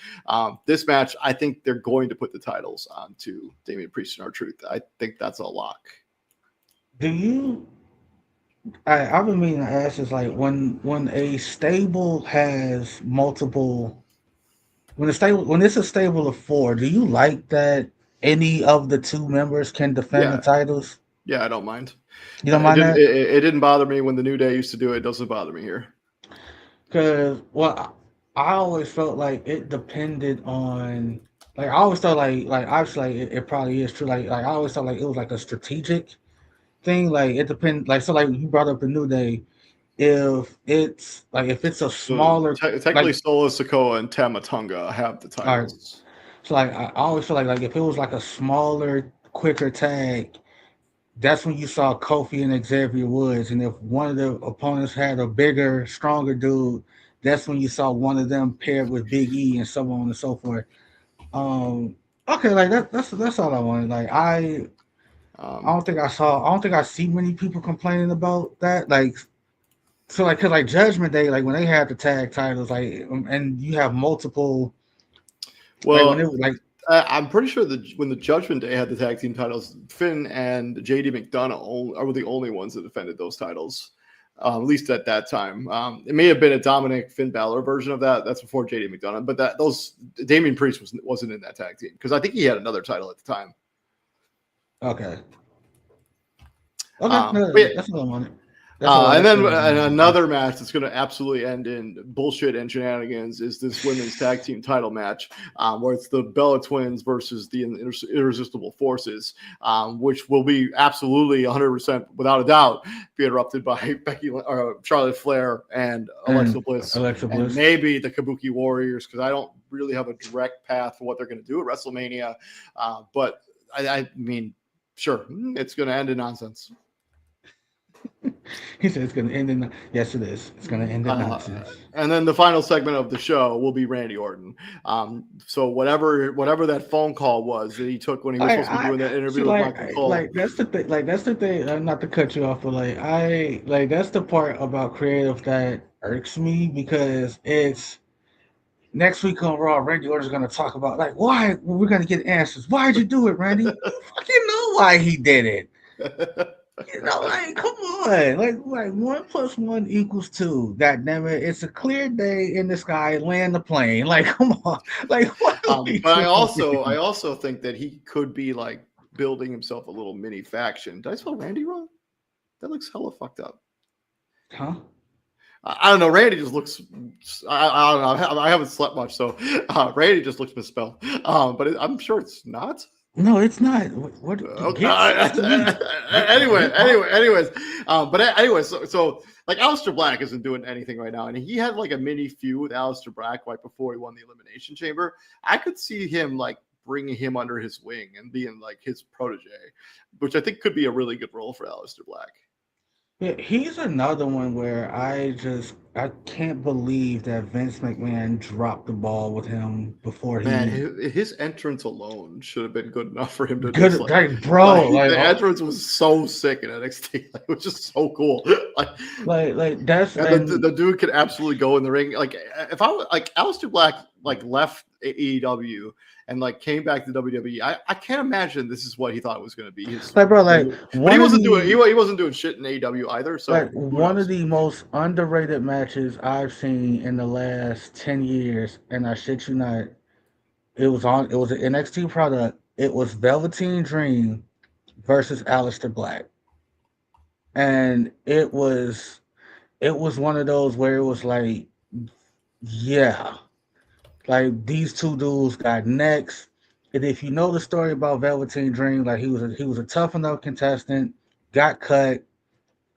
This match, I think they're going to put the titles onto Damian Priest and R-Truth. I think that's a lock. Do you? I've been meaning to ask is like when a stable has multiple when it's a stable of four, do you like that any of the two members can defend the Yeah, titles? yeah, I don't mind. You don't It mind didn't. that? It didn't bother me when the New Day used to do it. It doesn't bother me here. Because I always felt like it depended on like I always thought like obviously like, it probably is true like I always thought like it was like a strategic thing like it depends like so like you brought up the New Day. if it's a So smaller technically, like Solo Sikoa and Tamatonga have the all right, titles. so like I always feel like if it was like a smaller, quicker tag, that's when you saw Kofi and Xavier Woods, and if one of the opponents had a bigger, stronger dude, that's when you saw one of them paired with Big E and so on and so forth. Um, okay, like that's all I wanted. Like Um, I don't think I see many people complaining about that. Like so, like, cause like Judgment Day, like when they had the tag titles, like, and you have multiple, like when it well, was like, I'm pretty sure that when the Judgment Day had the tag team titles, Finn and JD McDonough were the only ones that defended those titles. At least at that time, it may have been a Dominic Finn Balor version of that. That's before JD McDonough, but that those Damian Priest wasn't in that tag team because I think he had another title at the time. okay, okay, But no, yeah, that's what I wanted. That's all. And That's then what I wanted. another match that's going to absolutely end in bullshit and shenanigans is this women's tag team title match, where it's the Bella Twins versus the Irresistible Forces, which will be absolutely 100% without a doubt be interrupted by Charlotte Flair and Alexa And Bliss, Alexa and Bliss. maybe the Kabuki Warriors, because I don't really have a direct path for what they're going to do at WrestleMania, but I mean, sure, it's going to end in nonsense. He said it's gonna end in. Yes, it is. It's gonna end in Uh, nonsense. and then the final segment of the show will be Randy Orton. So whatever that phone call was that he took when he was supposed to be I doing that see, interview with Michael Cole. like that's the thing. Like that's the thing. Not to cut you off, but like that's the part about creative that irks me because it's next week on Raw. Randy Orton's gonna talk about like why we're gonna get answers. Why'd you do it, Randy? You fucking know why he did it. You know, like, come on, like 1 + 1 = 2. God damn it, it's a clear day in the sky. Land the plane. Like, come on, like, what are we But I doing? also think that he could be like building himself a little mini faction. Did I spell Randy wrong? That looks hella fucked up. Huh? I don't know. Randy just looks. I don't know. I haven't slept much, so Randy just looks misspelled. But I'm sure it's not. No, it's not. What get sleep? Anyways, so like Aleister Black isn't doing anything right now, and he had like a mini feud with Aleister Black right before he won the Elimination Chamber. I could see him like bringing him under his wing and being like his protege, which I think could be a really good role for Aleister Black. Yeah, he's another one where I can't believe that Vince McMahon dropped the ball with him before Man, he his entrance alone should have been good enough for him to just good like like bro the entrance was so sick in NXT. Like, it was just so cool. Like like that's and and the dude could absolutely go in the ring. Like if I was like Aleister Black like left AEW and like came back to WWE, I can't imagine this is what he thought it was going to be. like bro like But he one of wasn't doing the he wasn't doing shit in AEW either. like So who one of knows? the most underrated matches I've seen in the last 10 years, and I shit you not, it was an NXT product. It was Velveteen Dream versus Aleister Black. And it was one of those where it was like, yeah, like these two dudes got necks. And if you know the story about Velveteen Dream, like he was a tough enough contestant, got cut.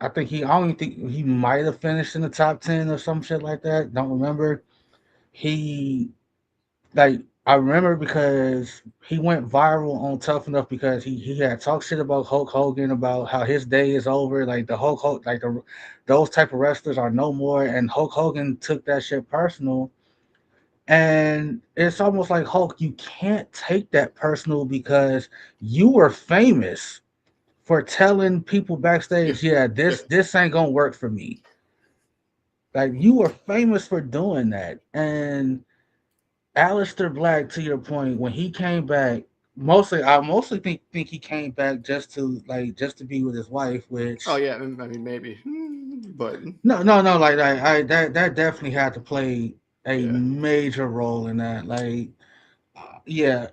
I don't even think he might have finished in the top 10 or some shit like that. Don't remember. He like I remember because he went viral on Tough Enough because he had talked shit about Hulk Hogan about how his day is over. Like the Hulk Hogan, like those type of wrestlers are no more. And Hulk Hogan took that shit personal. And it's almost like Hulk, you can't take that personal because you were famous for telling people backstage, yeah, this ain't gonna work for me. Like you were famous for doing that. And Alistair Black, to your point, when he came back, I mostly think he came back just to be with his wife, Oh which yeah, I mean maybe, but no, like I that definitely had to play a yeah. major role in that. Like yeah,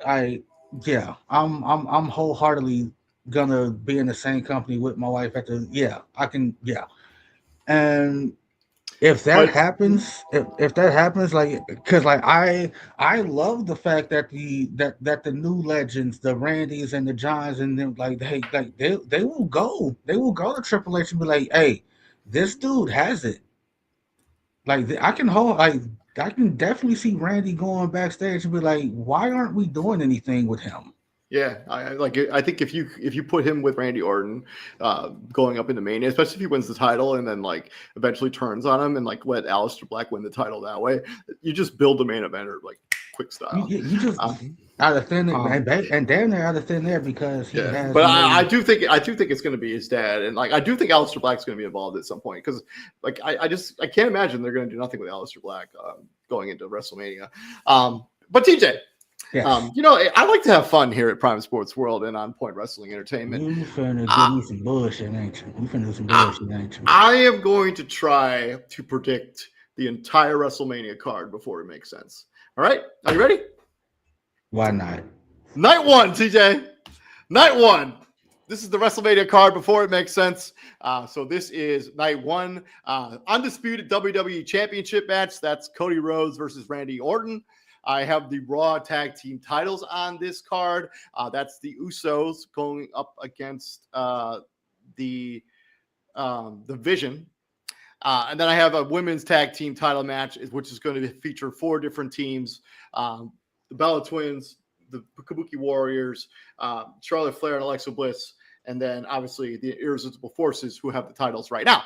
I'm wholeheartedly gonna be in the same company with my wife at the I can and if that But happens, if that happens, like, because like I love the fact that the new legends, the Randys and the Johns and them, like they will go to Triple H and be like, hey, this dude has it. Like I can hold like I can definitely see Randy going backstage and be like, why aren't we doing anything with him? Yeah, like. I think if you put him with Randy Orton, going up into Mania, especially if he wins the title and then like eventually turns on him and like let Aleister Black win the title that way, you just build the main eventer like quick style. You just Uh, out of thin um, and damn near out of thin air because he yeah, has but I made. do think it's going to be his dad, and like I do think Aleister Black's going to be involved at some point because like I can't imagine they're going to do nothing with Aleister Black going into WrestleMania. But TJ, Yes. I like to have fun here at Prime Sports World and on Point Wrestling Entertainment. You finna give Uh, me some bullshit, ain't you? You finna do some I, bullshit, ain't you? I am going to try to predict the entire WrestleMania card before it makes sense. All right, are you ready? Why not? Night one, TJ. Night one. This is the WrestleMania card before it makes sense. So this is night one, undisputed WWE Championship match. That's Cody Rhodes versus Randy Orton. I have the Raw Tag Team titles on this card. That's the Usos going up against the Vision. And then I have a women's tag team title match, which is going to feature 4 different teams: the Bella Twins, the Kabuki Warriors, Charlotte Flair and Alexa Bliss, and then obviously the Irresistible Forces, who have the titles right now.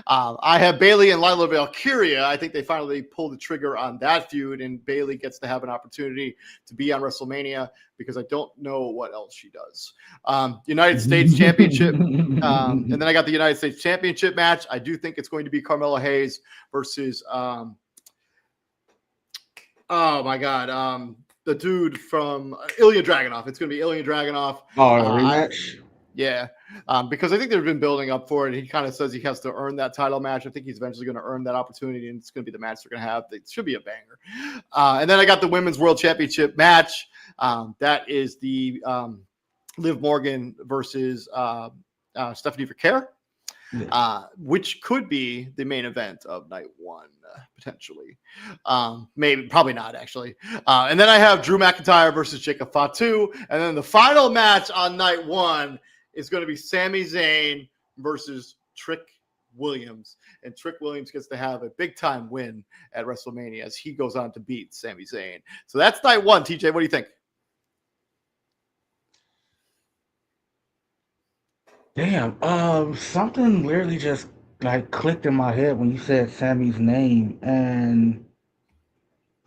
I have Bayley and Lila Valkyria. I think they finally pulled the trigger on that feud, and Bayley gets to have an opportunity to be on WrestleMania because I don't know what else she does. United States Championship. And then I got the United States Championship match. I do think it's going to be Carmella Hayes versus oh my god, the dude from Ilya Dragunov. It's going to be Ilya Dragunov. Oh, a rematch? Yeah, because I think they've been building up for it. He kind of says he has to earn that title match. I think he's eventually going to earn that opportunity, and it's going to be the match they're going to have. It should be a banger. And then I got the Women's World Championship match. That is the Liv Morgan versus Stephanie Verker, which could be the main event of night one, potentially. Maybe, probably not, actually. And then I have Drew McIntyre versus Jacob Fatu. And then the final match on night one is going to be Sami Zayn versus Trick Williams. And Trick Williams gets to have a big-time win at WrestleMania as he goes on to beat Sami Zayn. So that's night one, TJ. What do you think? Damn. Something literally just like clicked in my head when you said Sammy's name, and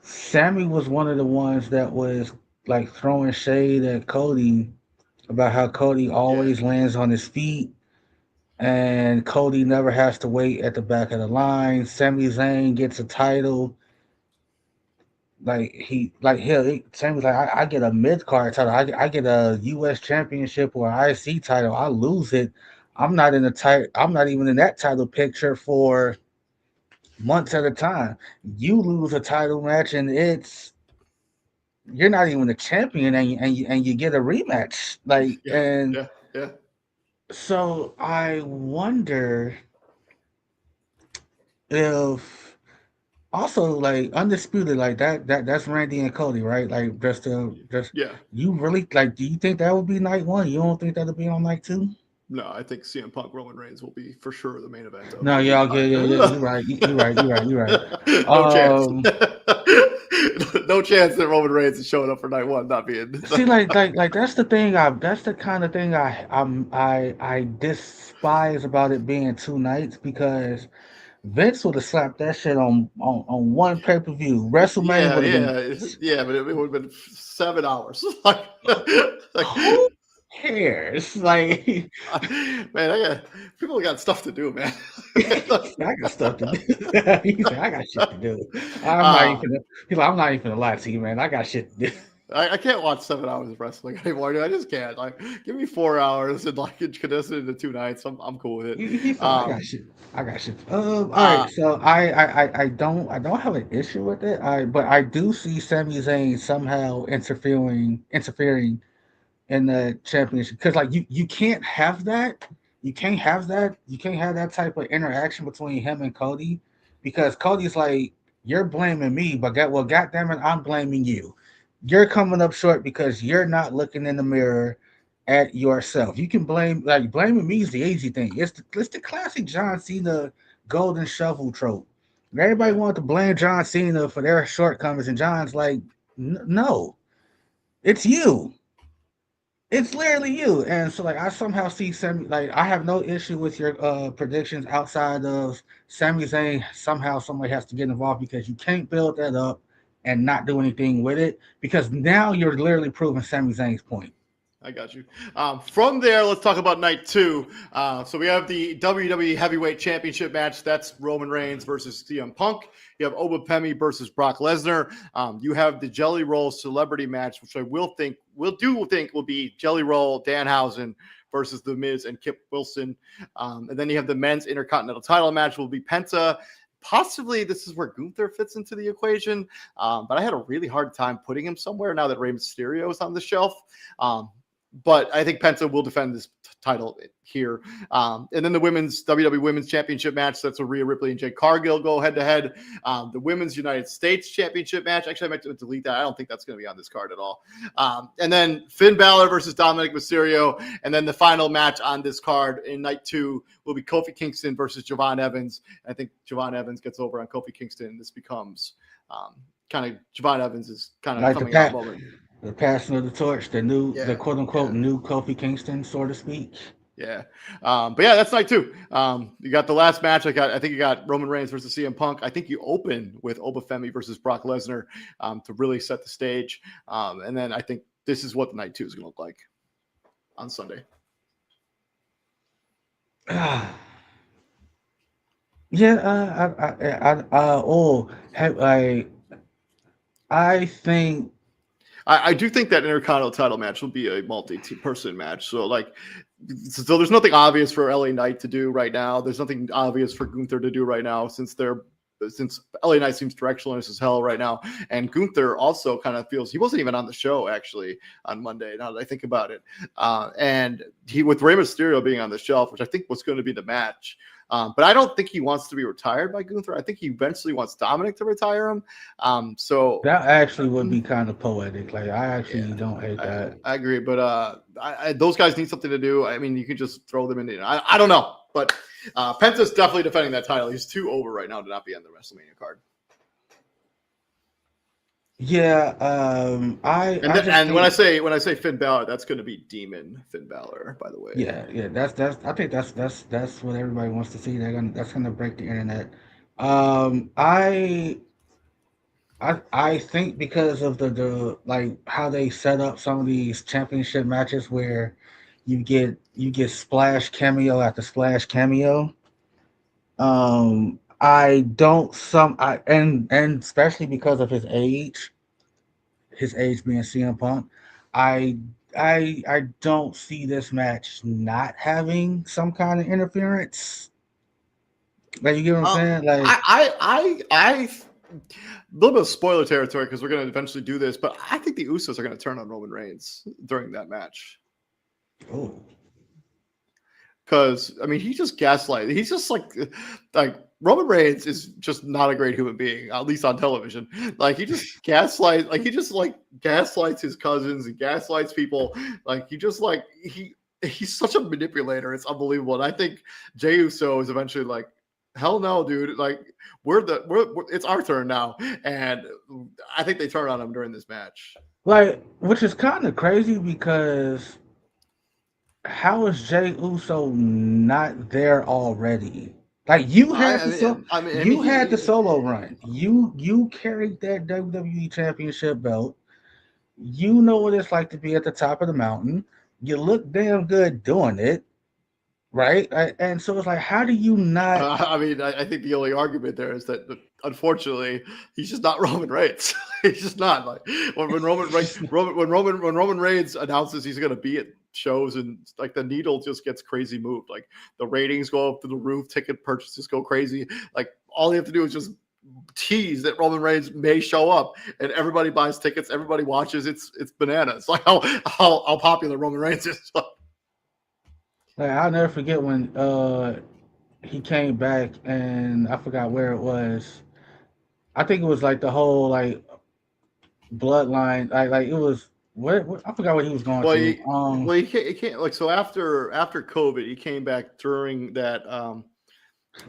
Sammy was one of the ones that was like throwing shade at Cody about how Cody Yeah. always lands on his feet and Cody never has to wait at the back of the line. Sami Zayn gets a title. Sammy's like, I get a mid card title. I get a U.S. championship or IC title. I lose it. I'm not in the title. I'm not even in that title picture for months at a time. You lose a title match and you're not even the champion and you get a rematch. Like, Yeah. and Yeah. Yeah. so I wonder if also like undisputed like that's Randy and Cody, right? Like just Yeah. you really like do you think that would be night one? You don't think that'll be on night two? No, I think CM Punk Roman Reigns will be for sure the main event of No, the yeah, okay, yeah, card. you're right. You're right, you're right, you're right. No chance. Um No chance that Roman Reigns is showing up for night one, not being. See, like that's the thing. That's the kind of thing I despise about it being 2 nights because Vince would have slapped that shit on one pay per view. WrestleMania Yeah, would have been. yeah, but it would have been 7 hours. Like, Who cares? Like, man, people got stuff to do, man. I got stuff to do. He said, I got shit to do. uh, He's like, I'm not even gonna lie to you, man. I got shit to do. I can't watch 7 hours of wrestling anymore. Dude. I just can't. Like, give me 4 hours and like condense it into 2 nights. I'm cool with it. He said, I got shit. I got shit. All right. Uh, So I don't have an issue with it. But I do see Sami Zayn somehow interfering in the championship because like you can't have that. You can't have that type of interaction between him and Cody because Cody's like, you're blaming me, but goddamn it, I'm blaming you. You're coming up short because you're not looking in the mirror at yourself. You can blame like blaming me is the easy thing. It's the classic John Cena golden shovel trope. Everybody Yeah, wanted to blame John Cena for their shortcomings, and John's like, No, it's you. It's literally you. And so like I somehow see Sami like I have no issue with your predictions outside of Sami Zayn somehow somebody has to get involved because you can't build that up and not do anything with it because now you're literally proving Sami Zayn's point. I got you. From there, let's talk about night two. So we have the WWE Heavyweight Championship match. That's Roman Reigns versus CM Punk. You have Oba Pemi versus Brock Lesnar. You have the Jelly Roll Celebrity match, which I think will be Jelly Roll Danhausen versus The Miz and Kip Wilson. And then you have the men's Intercontinental title match will be Penta. Possibly this is where Gunther fits into the equation, but I had a really hard time putting him somewhere now that Rey Mysterio is on the shelf. But I think Penta will defend this title here. And then the women's WWE Women's Championship match. That's where Rhea Ripley and Jade Cargill go head to head. The Women's United States Championship match. Actually, I meant to delete that. I don't think that's going to be on this card at all. And then Finn Balor versus Dominic Mysterio. And then the final match on this card in night two will be Kofi Kingston versus Javon Evans. I think Javon Evans gets over on Kofi Kingston. This becomes kind of Javon Evans is kind of Like coming out moment. the passing of the torch, the Yeah, quote unquote yeah. new Kofi Kingston, so to speak. Yeah. But yeah, that's night two. You got the last match. I think you got Roman Reigns versus CM Punk. I think you open with Oba Femi versus Brock Lesnar to really set the stage. And then I think this is what the night two is going to look like on Sunday. Yeah, I think I do think that Intercontinental title match will be a multi-person match. So there's nothing obvious for LA Knight to do right now. There's nothing obvious for Gunther to do right now since LA Knight seems directionless as hell right now. And Gunther also kind of feels he wasn't even on the show actually on Monday, now that I think about it. And he with Rey Mysterio being on the shelf, which I think was going to be the match. But I don't think he wants to be retired by Gunther. I think he eventually wants Dominic to retire him. So that actually would be kind of poetic. Like I actually don't hate that. I agree, but those guys need something to do. I mean, you could just throw them in. I don't know, but Penta's definitely defending that title. He's too over right now to not be on the WrestleMania card. Yeah, when I say Finn Balor, that's going to be Demon Finn Balor, by the way. Yeah. I think that's what everybody wants to see. That's gonna break the internet. I think because of the like how they set up some of these championship matches where you get splash cameo after splash cameo. I don't some I and especially because of his age being CM Punk, I I don't see this match not having some kind of interference. Like you get what I'm saying? Like I a little bit of spoiler territory because we're going to eventually do this, but I think the Usos are going to turn on Roman Reigns during that match. oh Because I mean, he just gaslight. He's just like Roman Reigns is just not a great human being, at least on television. Like he just gaslights his cousins and gaslights people. Like he's such a manipulator. It's unbelievable. And I think Jey Uso is eventually like, hell no, dude. Like we're it's our turn now. And I think they turn on him during this match. like which is kind of crazy because how is Jay Uso not there already? Like you had the solo run. You carried that WWE Championship belt. You know what it's like to be at the top of the mountain. You look damn good doing it, right? And so it's like, how do you not? I think the only argument there is that unfortunately he's just not Roman Reigns. He's just not like when Roman Reigns announces he's going to be at shows and like the needle just gets crazy moved. Like the ratings go up to the roof, ticket purchases go crazy. Like all you have to do is just tease that Roman Reigns may show up, and everybody buys tickets, everybody watches. It's bananas. Like how popular Roman Reigns is. Like I'll never forget when he came back and I forgot where it was. I think it was like the whole like bloodline. Like it was what I forgot what he was going Well, to. he can't like so after COVID, he came back during that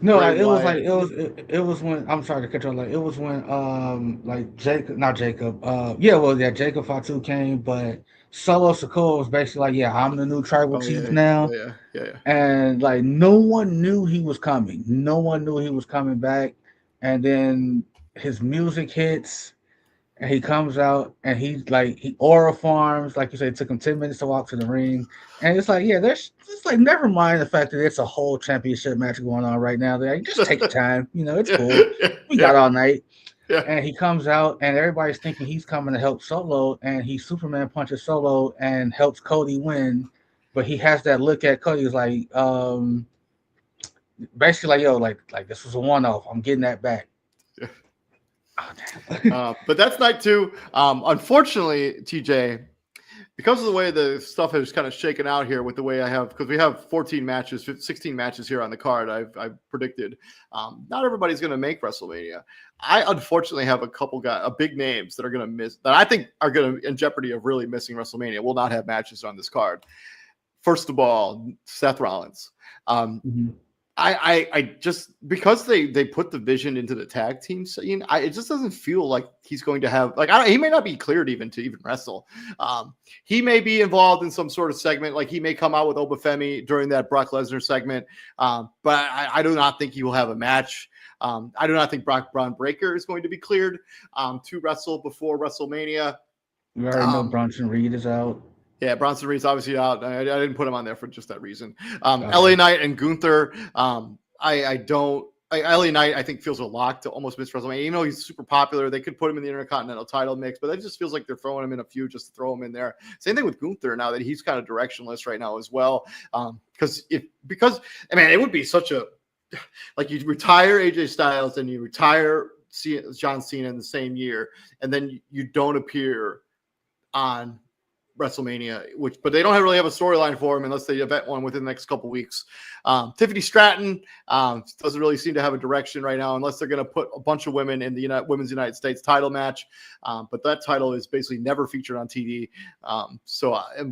No, Bray like it was like Wyatt. it was when I'm sorry to cut you off. Like it was when like Jacob, not Jacob. Yeah, well, yeah, Jacob Fatu came, but Solo Sikoa was basically like, yeah, I'm the new tribal Oh chief yeah, now, yeah. and like no one knew he was coming. No one knew he was coming back, and then his music hits and he comes out and he's like he aura farms, like you said, it took him 10 minutes to walk to the ring. And it's like, yeah, there's it's like never mind the fact that it's a whole championship match going on right now. They're like, just take your time, it's Yeah, cool. We yeah, got all night. yeah. And he comes out and everybody's thinking he's coming to help Solo, and he Superman punches Solo and helps Cody win. But he has that look at Cody, he's like, basically like, yo, like this was a one off. I'm getting that back. Yeah. Oh, damn. But that's night two. Unfortunately, TJ, because of the way the stuff has kind of shaken out here with the way I have, because we have 14 matches, 16 matches here on the card, I've predicted. Not everybody's going to make WrestleMania. I unfortunately have a couple big names that are going to miss, that I think are going to in jeopardy of really missing WrestleMania. Will not have matches on this card. First of all, Seth Rollins. Mhm. I just because they put the Vision into the tag team scene, it just doesn't feel like he's going to have he may not be cleared even to even wrestle. He may be involved in some sort of segment, like he may come out with Obafemi during that Brock Lesnar segment, but I do not think he will have a match. I do not think Braun Breaker is going to be cleared to wrestle before WrestleMania. We already know Bronson Reed is out. Yeah, Bronson Reed's obviously out. I didn't put him on there for just that reason. Okay. LA Knight and Gunther. I don't. LA Knight, I think, feels a lock to almost miss WrestleMania. You know, he's super popular. They could put him in the Intercontinental title mix, but it just feels like they're throwing him in a few just to throw him in there. Same thing with Gunther now that he's kind of directionless right now as well. Because it would be such a like you retire AJ Styles and you retire John Cena in the same year, and then you don't appear on WrestleMania, but they don't really have a storyline for him unless they event one within the next couple weeks. Tiffany Stratton doesn't really seem to have a direction right now, unless they're going to put a bunch of women in the Women's United States title match. But that title is basically never featured on TV.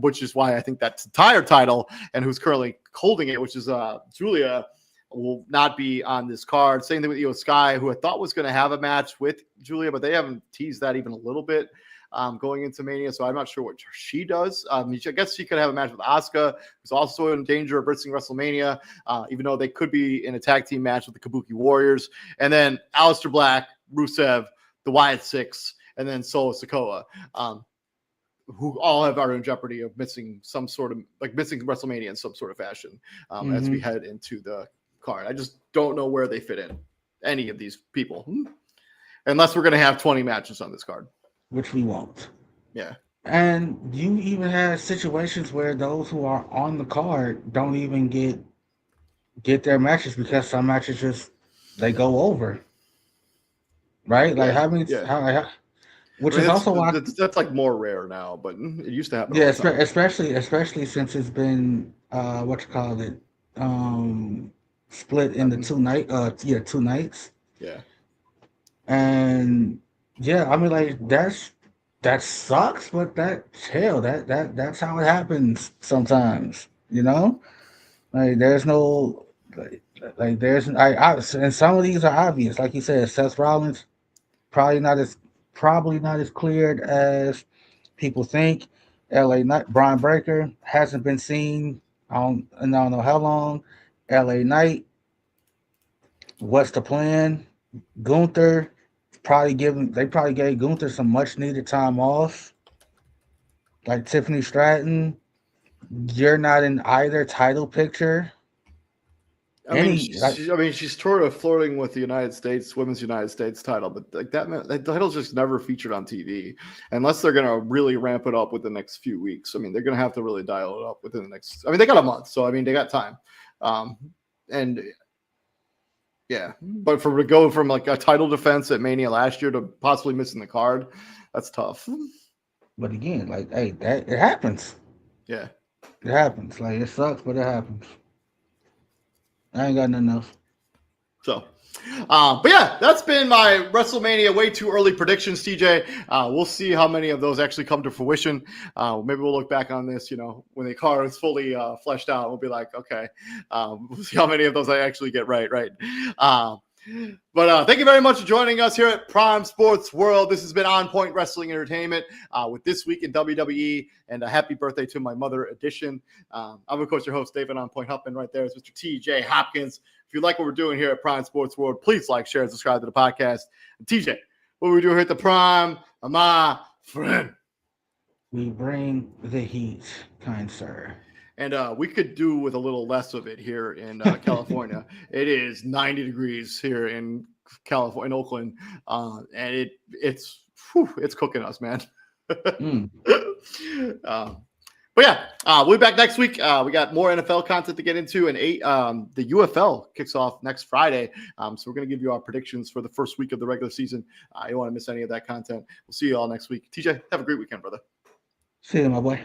Which is why I think that entire title and who's currently holding it, which is Julia, will not be on this card. Same thing with Io Sky, who I thought was going to have a match with Julia, but they haven't teased that even a little bit. Going into Mania, so I'm not sure what she does. I guess she could have a match with Asuka, who's also in danger of missing WrestleMania, even though they could be in a tag team match with the Kabuki Warriors. And then Aleister Black, Rusev, the Wyatt Six, and then Solo Sikoa, who all are in jeopardy of missing missing WrestleMania in some sort of fashion as we head into the card. I just don't know where they fit in, any of these people, unless we're going to have 20 matches on this card. Which we won't. Yeah. And you even have situations where those who are on the card don't even get their matches because some matches just they go over. Right? Like which is also why that's like more rare now, but it used to happen. Yeah, all the time. especially since it's been split into two nights. Yeah. And yeah, I mean, like that sucks, but that's how it happens sometimes, Like there's no there's and some of these are obvious, like you said, Seth Rollins probably not as cleared as people think. LA Knight, Brian Breaker hasn't been seen. I don't know how long. LA Knight, what's the plan? Gunther. They probably gave Gunther some much needed time off. Like Tiffany Stratton, you're not in either title picture. She's sort of flirting with the Women's United States title, but like that title's just never featured on TV unless they're gonna really ramp it up with the next few weeks. I mean, they're gonna have to really dial it up within the next. I mean, they got a month, so I mean, they got time, and yeah, but to go from like a title defense at Mania last year to possibly missing the card, that's tough. But again, like, hey, that it happens. Yeah, it happens. Like it sucks, but it happens. I ain't got nothing else. So, but yeah, that's been my WrestleMania way too early predictions, TJ. We'll see how many of those actually come to fruition. Maybe we'll look back on this, when the car is fully fleshed out. We'll be like, okay, we'll see how many of those I actually get right. But thank you very much for joining us here at Prime Sports World. This has been On Point Wrestling Entertainment with This Week in WWE, and a happy birthday to my mother edition. I'm, of course, your host, David On Point Huffman. Right there is Mr. TJ Hopkins. If you like what we're doing here at Prime Sports World, please like, share, and subscribe to the podcast. And TJ, what we do here at the Prime, my friend? We bring the heat, kind sir. And we could do with a little less of it here in California. It is 90 degrees here in California, in Oakland, and it's cooking us, man. But yeah, we'll be back next week. We got more NFL content to get into, and the UFL kicks off next Friday. So we're going to give you our predictions for the first week of the regular season. You don't want to miss any of that content. We'll see you all next week. TJ, have a great weekend, brother. See you, my boy.